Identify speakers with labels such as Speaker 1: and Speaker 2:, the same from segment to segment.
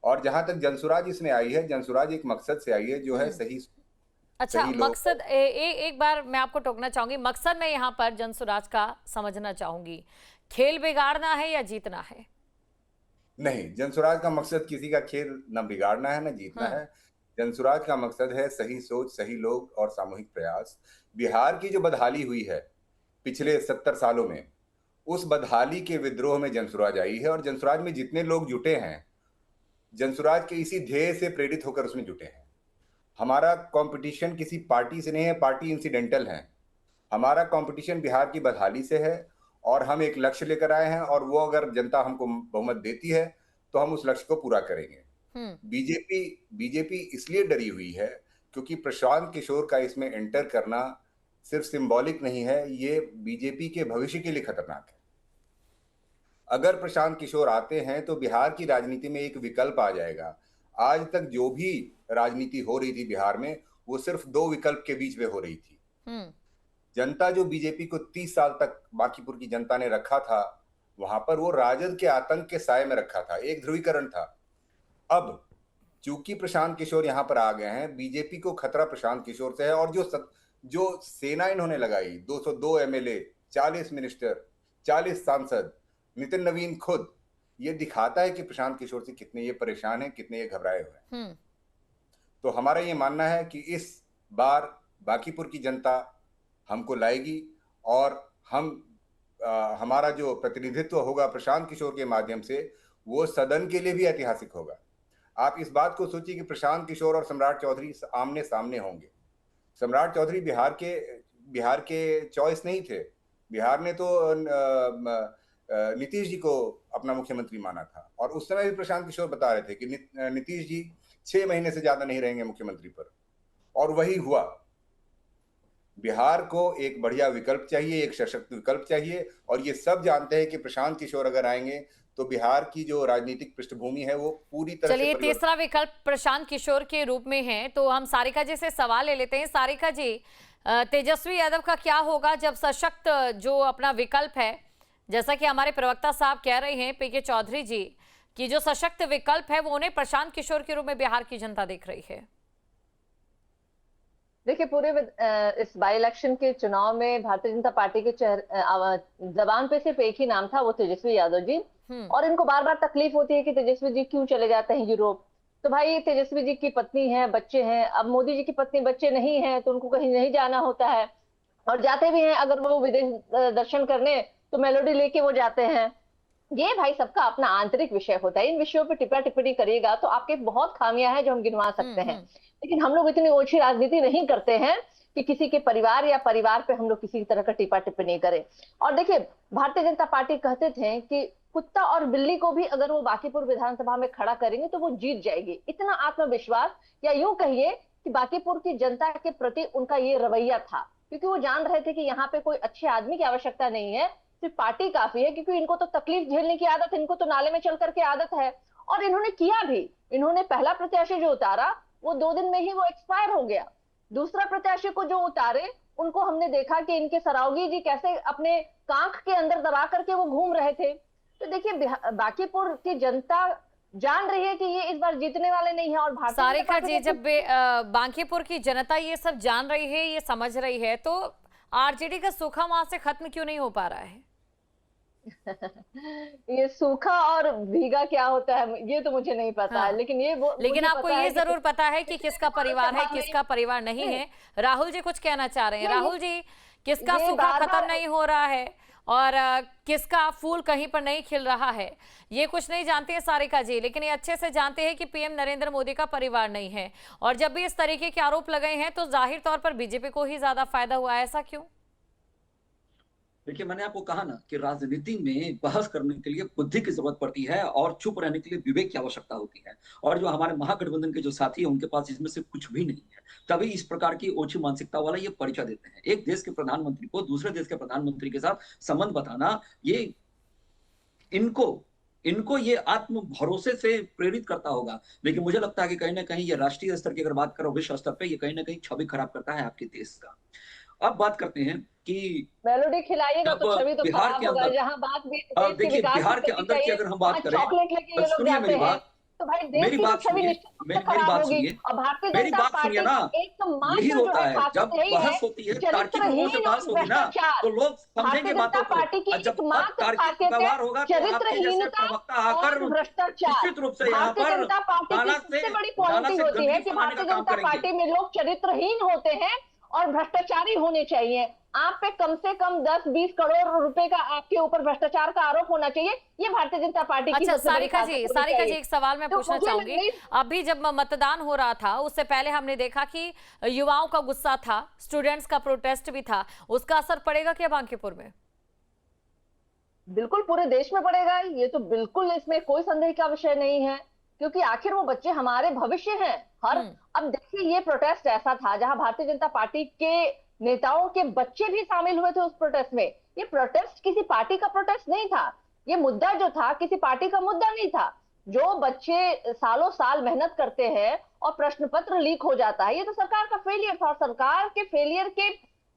Speaker 1: और जहां तक जनसुराज इसमें आई है, जनसुराज एक मकसद से आई है जो है सही
Speaker 2: अच्छा,
Speaker 1: सही लोग।
Speaker 2: मकसद एक बार मैं आपको टोकना चाहूंगी। मकसद मैं यहाँ पर जनसुराज का समझना चाहूंगी, खेल बिगाड़ना है या जीतना है?
Speaker 1: नहीं, जनसुराज का मकसद किसी का खेल न बिगाड़ना है न जीतना
Speaker 2: हम्म।
Speaker 1: है। जनसुराज का मकसद है सही सोच, सही लोग और सामूहिक प्रयास। बिहार की जो बदहाली हुई है पिछले 70 सालों में, उस बदहाली के विद्रोह में जनसुराज आई है, और जनसुराज में जितने लोग जुटे हैं, जनसुराज के इसी ध्येय से प्रेरित होकर उसमें जुटे हैं। हमारा कंपटीशन किसी पार्टी से नहीं है, पार्टी इंसिडेंटल है। हमारा कंपटीशन बिहार की बदहाली से है, और हम एक लक्ष्य लेकर आए हैं, और वो अगर जनता हमको बहुमत देती है तो हम उस लक्ष्य को पूरा करेंगे।
Speaker 2: हम्म।
Speaker 1: बीजेपी बीजेपी इसलिए डरी हुई है क्योंकि प्रशांत किशोर का इसमें एंटर करना सिर्फ सिंबॉलिक नहीं है, ये बीजेपी के भविष्य के लिए खतरनाक है। अगर प्रशांत किशोर आते हैं तो बिहार की राजनीति में एक विकल्प आ जाएगा। आज तक जो भी राजनीति हो रही थी बिहार में, वो सिर्फ दो विकल्प के बीच में हो रही थी।
Speaker 2: हम्म।
Speaker 1: जनता जो बीजेपी को 30 साल तक बांकीपुर की जनता ने रखा था, वहां पर वो राजद के आतंक के साए में रखा था, एक ध्रुवीकरण था। अब चूंकि प्रशांत किशोर यहां पर आ गए हैं, बीजेपी को खतरा प्रशांत किशोर से है। और जो सेना इन्होंने लगाई, 202 एमएलए, 40 मिनिस्टर, 40 सांसद, नितिन नवीन खुद, ये दिखाता है कि प्रशांत किशोर से कितने ये परेशान हैं, कितने ये घबराए हुए हैं।
Speaker 2: हम्म।
Speaker 1: तो हमारा ये मानना है कि इस बार बांकीपुर की जनता हमको लाएगी, और हमारा जो प्रतिनिधित्व होगा प्रशांत किशोर के माध्यम से, वो सदन के लिए भी ऐतिहासिक होगा। आप इस बात को सोचिए कि प्रशांत किशोर और सम्राट चौधरी आमने सामने होंगे। सम्राट चौधरी बिहार के चॉइस नहीं थे। बिहार ने तो नीतीश जी को अपना मुख्यमंत्री माना था, और उस समय भी प्रशांत किशोर बता रहे थे कि नीतीश जी 6 महीने से ज्यादा नहीं रहेंगे मुख्यमंत्री पर, और वही हुआ। बिहार को एक बढ़िया विकल्प चाहिए, एक सशक्त विकल्प चाहिए, और ये सब जानते हैं कि प्रशांत किशोर अगर आएंगे तो बिहार की जो राजनीतिक पृष्ठभूमि है वो पूरी तरह से
Speaker 2: चलिए,
Speaker 1: परिवर्तन।
Speaker 2: तीसरा विकल्प प्रशांत किशोर के रूप में है, तो हम सारिका जी से सवाल ले लेते हैं। सारिका जी, तेजस्वी यादव का क्या होगा जब सशक्त जो अपना विकल्प है, जैसा कि हमारे प्रवक्ता साहब कह रहे हैं पीके चौधरी जी, कि जो सशक्त विकल्प है वो उन्हें प्रशांत किशोर के रूप में बिहार की जनता देख रही है?
Speaker 3: देखिए, इस बाई इलेक्शन के चुनाव में भारतीय जनता पार्टी के जबान पे सिर्फ एक ही नाम था, वो तेजस्वी यादव जी।
Speaker 2: हम्म।
Speaker 3: और इनको बार बार तकलीफ होती है कि तेजस्वी जी क्यों चले जाते हैं यूरोप। तो भाई, तेजस्वी जी की पत्नी है, बच्चे हैं। अब मोदी जी की पत्नी बच्चे नहीं है तो उनको कहीं नहीं जाना होता है, और जाते भी हैं अगर वो विदेश दर्शन करने, तो मेलोडी लेके वो जाते हैं। ये भाई सबका अपना आंतरिक विषय होता है। इन विषयों पर टिप्पा टिप्पणी करिएगा तो आपके बहुत खामियां हैं जो हम गिनवा सकते हैं।
Speaker 2: हम्म।
Speaker 3: लेकिन हम लोग इतनी ओछी राजनीति नहीं करते हैं कि किसी के परिवार या परिवार पे हम लोग किसी तरह का टिप्पा टिप्पणी करें। और देखिए, भारतीय जनता पार्टी कहते थे कि कुत्ता और बिल्ली को भी अगर वो बांकीपुर विधानसभा में खड़ा करेंगे तो वो जीत जाएगी। इतना आत्मविश्वास, या यूं कहिए कि बांकीपुर की जनता के प्रति उनका ये रवैया था, क्योंकि वो जान रहे थे कि यहाँ पे कोई अच्छे आदमी की आवश्यकता नहीं है, सिर्फ पार्टी काफी है। क्योंकि इनको तो तकलीफ झेलने की आदत, इनको तो नाले में चल करके आदत है। और इन्होंने किया भी। इन्होंने पहला प्रत्याशी जो उतारा, वो 2 दिन में ही वो एक्सपायर हो गया। दूसरा प्रत्याशी को जो उतारे, उनको हमने देखा कि इनके सरावगी जी कैसे अपने कांख के अंदर दबा करके वो घूम रहे थे। तो देखिए, बांकीपुर की जनता जान रही है कि ये इस बार जीतने वाले नहीं है। और भारतीय जनता
Speaker 2: सारिका
Speaker 3: पार्टी
Speaker 2: जी,
Speaker 3: को
Speaker 2: जब बांकीपुर की जनता ये सब जान रही है, ये समझ रही है, तो आरजेडी का सूखा वहां से खत्म क्यों नहीं हो पा रहा है?
Speaker 3: ये सूखा और भीगा क्या होता है ये तो मुझे नहीं पता है,
Speaker 2: हाँ,
Speaker 3: लेकिन ये वो
Speaker 2: लेकिन
Speaker 3: मुझे
Speaker 2: आपको
Speaker 3: पता
Speaker 2: ये
Speaker 3: है कि
Speaker 2: जरूर पता है कि किसका परिवार है,
Speaker 3: सभा में
Speaker 2: किसका परिवार नहीं है। राहुल जी कुछ कहना चाह रहे हैं।
Speaker 3: नहीं,
Speaker 2: राहुल जी, किसका
Speaker 3: ये
Speaker 2: सूखा
Speaker 3: बार
Speaker 2: खत्म
Speaker 3: बार
Speaker 2: नहीं हो रहा है और किसका फूल कहीं पर नहीं खिल रहा है, ये कुछ नहीं जानते हैं सारिका जी, लेकिन ये अच्छे से जानते हैं कि पीएम नरेंद्र मोदी का परिवार नहीं है। और जब भी इस तरीके के आरोप लगाए हैं तो जाहिर तौर पर बीजेपी को ही ज्यादा फायदा हुआ है। ऐसा क्यों?
Speaker 4: देखिए, मैंने आपको कहा ना कि राजनीति में बहस करने के लिए बुद्धि की जरूरत पड़ती है और चुप रहने के लिए विवेक की आवश्यकता होती है। और जो हमारे महागठबंधन के जो साथी हैं, उनके पास इसमें से कुछ भी नहीं है, तभी इस प्रकार की ओछी मानसिकता वाला ये परिचय देते हैं। एक देश के प्रधानमंत्री को दूसरे देश के प्रधानमंत्री के साथ संबंध बताना, ये इनको इनको ये आत्म भरोसे से प्रेरित करता होगा। लेकिन मुझे लगता है कि कहीं ना कहीं ये राष्ट्रीय स्तर की अगर बात करो, विश्व स्तर पे ये कहीं ना कहीं छवि खराब करता है आपके देश का। अब बात करते हैं कि
Speaker 3: मेलोडी खिलाइएगा
Speaker 4: जब
Speaker 3: तो छवि तो
Speaker 4: बिहार
Speaker 3: खराब
Speaker 4: के
Speaker 3: होगा।
Speaker 4: अंदर,
Speaker 3: जहां बात भी देश के
Speaker 4: देखिए
Speaker 3: विकास की
Speaker 4: बिहार के
Speaker 3: करनी
Speaker 4: अंदर की
Speaker 3: चाहिए,
Speaker 4: अगर हम
Speaker 3: वहां
Speaker 4: बात करें,
Speaker 3: चॉकलेट लेके
Speaker 4: तो
Speaker 3: ये लोग
Speaker 4: सुनिए
Speaker 3: जाते
Speaker 4: मेरी
Speaker 3: हैं।
Speaker 4: बात।
Speaker 3: तो भाई देश
Speaker 4: मेरी
Speaker 3: की
Speaker 4: बात
Speaker 3: तो छवि
Speaker 4: सुनिए,
Speaker 3: निश्चित रूप से
Speaker 4: मेरी
Speaker 3: खराब
Speaker 4: बात
Speaker 3: होगी।
Speaker 4: सुनिए,
Speaker 3: और भारतीय
Speaker 4: मेरी
Speaker 3: जनता
Speaker 4: बात
Speaker 3: पार्टी
Speaker 4: सुनिए ना।
Speaker 3: की
Speaker 4: यही
Speaker 3: एकमात्र जो
Speaker 4: होता
Speaker 3: है
Speaker 4: है, जब
Speaker 3: खासियत यही है
Speaker 4: बहस होती है तार्किक
Speaker 3: चरित्रहीन
Speaker 4: रूप से बहस
Speaker 3: और
Speaker 4: होगी ना,
Speaker 3: भ्रष्टाचार।
Speaker 4: तो लोग
Speaker 3: भारतीय
Speaker 4: समझेंगे
Speaker 3: जनता
Speaker 4: बातों को।
Speaker 3: पार्टी की
Speaker 4: और जब
Speaker 3: एकमात्र
Speaker 4: तार्किक
Speaker 3: खासियत है
Speaker 4: व्यवहार होगा तो आपके जैसे
Speaker 3: चरित्रहीनता
Speaker 4: प्रवक्ता आकर
Speaker 3: और भ्रष्टाचार।
Speaker 4: निश्चित रूप से यहाँ
Speaker 3: भारतीय
Speaker 4: पर
Speaker 3: जनता पार्टी की सबसे बड़ी
Speaker 4: नाला
Speaker 3: क्वालिटी
Speaker 4: से
Speaker 3: होती है
Speaker 4: गंदगी
Speaker 3: कि
Speaker 4: फैलाने का
Speaker 3: भारतीय
Speaker 4: काम
Speaker 3: जनता
Speaker 4: करेंगे।
Speaker 3: पार्टी में लोग चरित्रहीन होते हैं और भ्रष्टाचारी होने चाहिए। आप पे कम से कम 10-20 करोड़ रुपए का आपके ऊपर भ्रष्टाचार का आरोप होना चाहिए। ये भारतीय जनता पार्टी की
Speaker 2: अच्छा
Speaker 3: सबसे बड़ी खासियत होनी
Speaker 2: सारिका जी
Speaker 3: चाहिए।
Speaker 2: एक सवाल मैं
Speaker 3: तो
Speaker 2: पूछना
Speaker 3: मुझे
Speaker 2: चाहूंगी।
Speaker 3: नहीं
Speaker 2: अभी जब मतदान हो रहा था उससे पहले हमने देखा कि युवाओं का गुस्सा था, स्टूडेंट्स का प्रोटेस्ट भी था, उसका असर पड़ेगा क्या बांकीपुर में?
Speaker 3: बिल्कुल पूरे देश में पड़ेगा। ये तो बिल्कुल इसमें कोई संदेह का विषय नहीं है, क्योंकि आखिर वो बच्चे हमारे भविष्य हैं। हर अब देखिए ये प्रोटेस्ट ऐसा था जहां भारतीय जनता पार्टी के नेताओं के बच्चे भी शामिल हुए थे उस प्रोटेस्ट में। ये प्रोटेस्ट किसी पार्टी का प्रोटेस्ट नहीं था। ये मुद्दा जो था किसी पार्टी का मुद्दा नहीं था। जो बच्चे सालों साल मेहनत करते हैं और प्रश्न पत्र लीक हो जाता है, ये तो सरकार का फेलियर था। सरकार के फेलियर के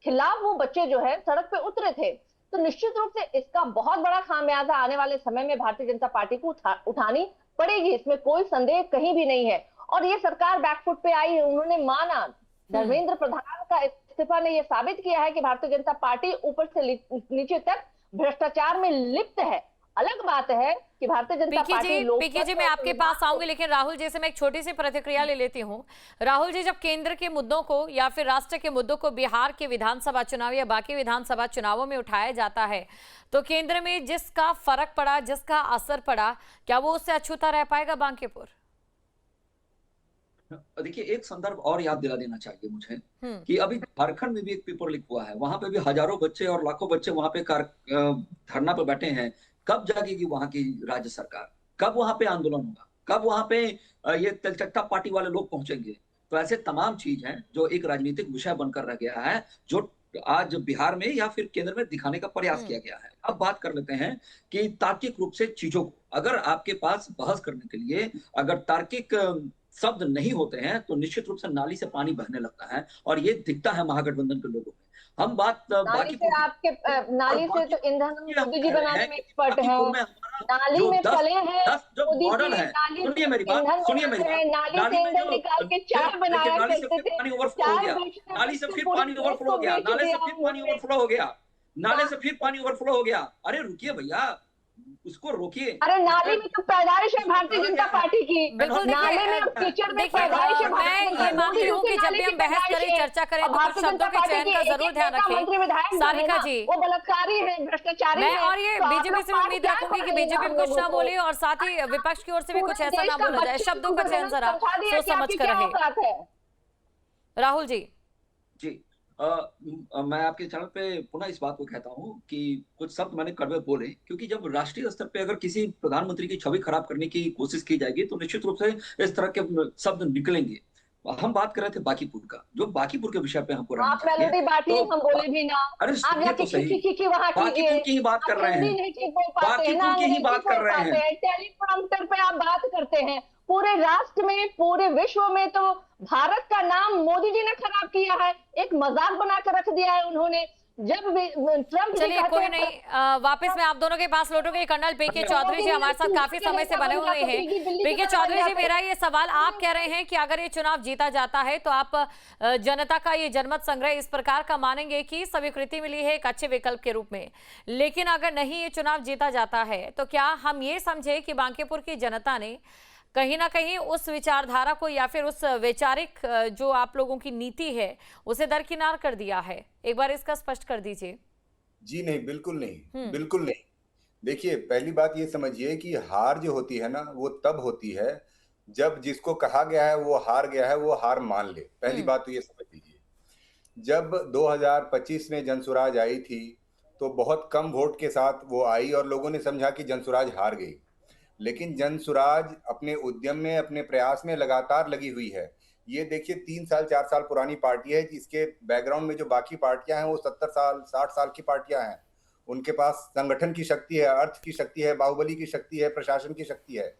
Speaker 3: खिलाफ वो बच्चे जो है सड़क पे उतरे थे। तो निश्चित रूप से इसका बहुत बड़ा खामियाजा आने वाले समय में भारतीय जनता पार्टी को उठानी पड़ेगी, इसमें कोई संदेह कहीं भी नहीं है। और ये सरकार बैकफुट पे आई है, उन्होंने माना। धर्मेंद्र प्रधान का इस्तीफा ने यह साबित किया है कि भारतीय जनता पार्टी ऊपर से नीचे तक भ्रष्टाचार में लिप्त है। अलग बात है कि भारतीय जनता पार्टी
Speaker 2: पीके जी मैं आपके पास आऊंगी, लेकिन राहुल जी से मैं एक छोटी सी प्रतिक्रिया ले लेती हूं। राहुल जी, जब केंद्र के मुद्दों को या फिर राष्ट्र के मुद्दों को बिहार के विधानसभा चुनाव या बाकी विधानसभा चुनावों में उठाया जाता है, तो केंद्र में जिसका फर्क पड़ा, जिसका असर पड़ा, क्या वो उससे अछूता रह पाएगा बांकीपुर?
Speaker 4: देखिए, एक संदर्भ और याद दिला देना चाहिए मुझे कि अभी झारखंड में भी एक पेपर लीक हुआ है। वहां पे भी हजारों बच्चे और लाखों बच्चे वहां पे धरना पे बैठे हैं। कब जागेगी वहां की राज्य सरकार? कब वहां पे आंदोलन होगा? कब वहां पे ये तेलचट्टा पार्टी वाले लोग पहुंचेंगे? तो ऐसे तमाम चीज हैं जो एक राजनीतिक विषय बनकर रह गया है, जो आज बिहार में या फिर केंद्र में दिखाने का प्रयास किया गया है। अब बात कर लेते हैं कि तार्किक रूप से चीजों को, अगर आपके पास बहस करने के लिए अगर तार्किक शब्द नहीं होते हैं तो निश्चित रूप से नाली से पानी बहने लगता है, और ये दिखता है महागठबंधन के लोगों में। हम बात
Speaker 3: नाली से आपके नाली से तो ईंधन मोदी जी बनाने में एक्सपर्ट हैं। नाली में फले हैं मोदी जी, नाली
Speaker 4: सुनिए मेरी बात, सुनिए मेरी बात।
Speaker 3: नाली से ईंधन निकाल के चाय बनाया करते थे।
Speaker 4: पानी ओवरफ्लो हो गया, नाली से फिर पानी ओवरफ्लो हो गया, नाले से फिर पानी ओवरफ्लो हो गया, नाले से फिर पानी ओवरफ्लो हो गया। अरे रुकिए भैया, उसको रोकिए।
Speaker 3: अरे नाली में तो पैदाइश है भारतीय जनता पार्टी की।
Speaker 2: बिल्कुल,
Speaker 3: नाले में कीचड़ में पैदाइश है।
Speaker 2: मैं ये मानती हूँ कि जब भी हम बहस करें, चर्चा करें, तो कुछ शब्दों के चयन का जरूर ध्यान रखें। सारिका जी,
Speaker 3: वो बलात्कारी है, भ्रष्टाचारी है।
Speaker 2: और ये बीजेपी से उम्मीद रखूंगी कि बीजेपी भी कुछ ना बोले और साथ ही विपक्ष की ओर से भी कुछ ऐसा ना बोला जाए। शब्दों का चयन जरा सोच समझ कर रहे। राहुल जी
Speaker 4: जी, मैं आपके चैनल पे पुनः इस बात को कहता हूं कि कुछ शब्द मैंने कड़वे बोले, क्योंकि जब राष्ट्रीय स्तर पे अगर किसी प्रधानमंत्री की छवि खराब करने की कोशिश की जाएगी तो निश्चित रूप से इस तरह के शब्द निकलेंगे। हम बात कर रहे थे बांकीपुर का, जो बांकीपुर के विषय पे हमको
Speaker 3: आप मेलोडी बांटिए, हम बोले भी ना।
Speaker 4: अरे सुनिए तो सही, बांकीपुर की ही बात कर रहे हैं, बांकीपुर की ही बात कर रहे हैं।
Speaker 3: टेलीप्रॉम्प्टर पे आप बात करते हैं। पूरे राष्ट्र में, पूरे विश्व में तो भारत का नाम मोदी जी ने खराब किया है, एक मजाक बनाकर रख दिया है उन्होंने। जब ट्रम्प,
Speaker 2: चलिए कोई नहीं, वापस मैं आप दोनों के पास लौटूंगी। कर्नल पीके चौधरी जी हमारे साथ काफी समय से बने हुए हैं। पीके चौधरी जी, मेरा ये सवाल, आप कह रहे हैं कि अगर ये चुनाव जीता जाता है तो आप जनता का ये जनमत संग्रह इस प्रकार का मानेंगे कि स्वीकृति मिली है एक अच्छे विकल्प के रूप में, लेकिन अगर नहीं ये चुनाव जीता जाता है तो क्या हम ये समझे कि बांकीपुर की जनता ने कहीं ना कहीं उस विचारधारा को या फिर उस वैचारिक जो आप लोगों की नीति है उसे दरकिनार कर दिया है? एक बार इसका स्पष्ट कर दीजिए।
Speaker 1: जी नहीं, बिल्कुल नहीं, बिल्कुल नहीं। देखिए, पहली बात ये समझिए कि हार जो होती है ना, वो तब होती है जब जिसको कहा गया है वो हार गया है, वो हार मान ले। पहली बात तो ये समझ लीजिए। जब 2025 में जनसुराज आई थी तो बहुत कम वोट के साथ वो आई और लोगों ने समझा कि जनसुराज हार गई, लेकिन जनसुराज अपने उद्यम में, अपने प्रयास में लगातार लगी हुई है। ये देखिए 3 साल 4 साल पुरानी पार्टी है, जिसके बैकग्राउंड में जो बाकी पार्टियां हैं वो 70 साल 60 साल की पार्टियां हैं। उनके पास संगठन की शक्ति है, अर्थ की शक्ति है, बाहुबली की शक्ति है, प्रशासन की शक्ति है।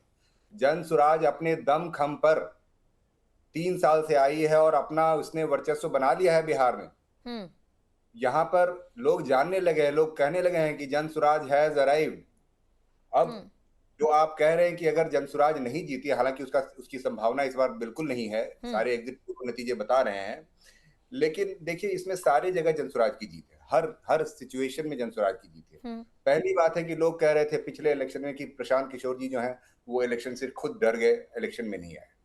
Speaker 1: जनसुराज अपने दम खम पर 3 साल से आई है और अपना उसने वर्चस्व बना लिया है बिहार में। यहाँ पर लोग जानने लगे हैं, लोग कहने लगे हैं कि जनसुराज हैज अराइव्ड। अब जो आप कह रहे हैं कि अगर जनसुराज नहीं जीती, हालांकि उसकी संभावना इस बार बिल्कुल नहीं है, सारे एग्जिट पोल नतीजे बता रहे हैं, लेकिन देखिए इसमें सारी जगह जनसुराज की जीत है, हर सिचुएशन में जनसुराज की जीत है। पहली बात है कि लोग कह रहे थे पिछले इलेक्शन में कि प्रशांत किशोर जी जो हैं वो इलेक्शन से खुद डर गए, इलेक्शन में नहीं आए।